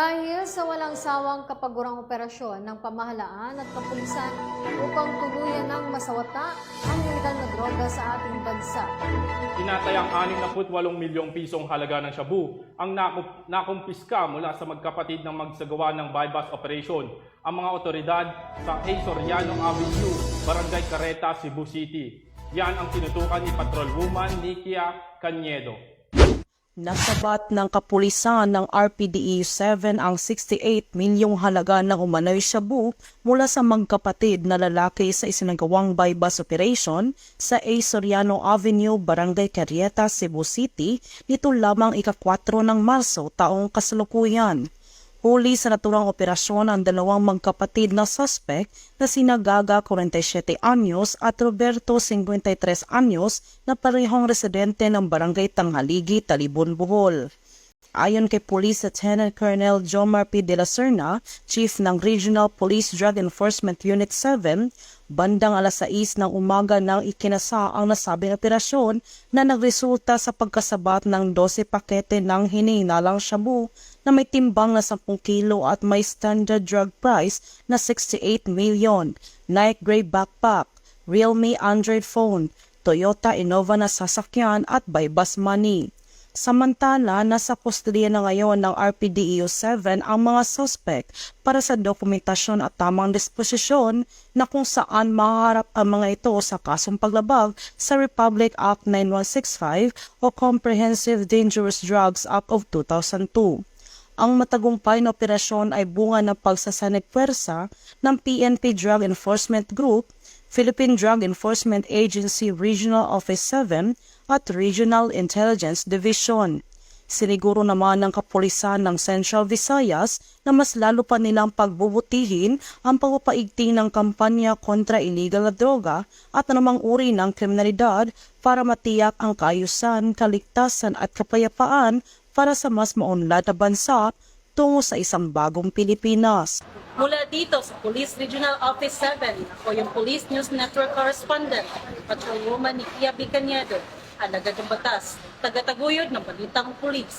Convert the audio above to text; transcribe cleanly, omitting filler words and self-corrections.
Dahil sa walang sawang kapagurang operasyon ng pamahalaan at kapulisan upang tuluyan ng masawata ang iligal na droga sa ating bansa. Tinatayang 68 milyong pisong halaga ng shabu ang nakumpiska mula sa magkapatid ng magsagawa ng bypass operation ang mga otoridad sa A. Soriano Avenue, Barangay Careta, Cebu City. Yan ang tinutukan ni Patrolwoman Nikia Cañedo. Nasabat ng kapulisan ng RPDE-7 ang 68 milyong halaga ng umano'y shabu mula sa magkapatid na lalaki sa isinagawang bypass operation sa A. Soriano Avenue, Barangay Careta, Cebu City nito lamang ika-4 ng Marso taong kasalukuyan. Huli sa naturang operasyon ang dalawang magkapatid na suspect na sina Gaga 47 anyos at Roberto 53 anyos na parehong residente ng Barangay Tanghaligi, Talibon, Bohol. Ayon kay Police Lieutenant Colonel Jomar P. de la Serna, Chief ng Regional Police Drug Enforcement Unit 7, bandang alas 6 ng umaga nang ikinasa ang nasabing operasyon na nagresulta sa pagkasabat ng 12 pakete ng hinihinalang shabu na may timbang na 10 kilo at may standard drug price na 68 million, Nike Gray backpack, Realme Android phone, Toyota Innova na sasakyan at bypass money. Samantala, nasa kustodiya na ngayon ng RPDE-7 ang mga suspect para sa dokumentasyon at tamang disposisyon na kung saan maharap ang mga ito sa kasong paglabag sa Republic Act 9165 o Comprehensive Dangerous Drugs Act of 2002. Ang matagumpay na operasyon ay bunga ng pagsasanib puwersa ng PNP Drug Enforcement Group, Philippine Drug Enforcement Agency Regional Office 7 at Regional Intelligence Division. Siniguro naman ng kapulisan ng Central Visayas na mas lalo pa nilang pagbubutihin ang pagpapaigting ng kampanya kontra illegal na droga at anumang uri ng kriminalidad para matiyak ang kaayusan, kaligtasan at kapayapaan para sa mas maunlad na bansa tungo sa isang bagong Pilipinas. Mula dito sa Police Regional Office 7, ako yung Police News Network Correspondent, Patrolwoman Nikia Cañedo, alagad ng batas, tagataguyod ng balitang pulis.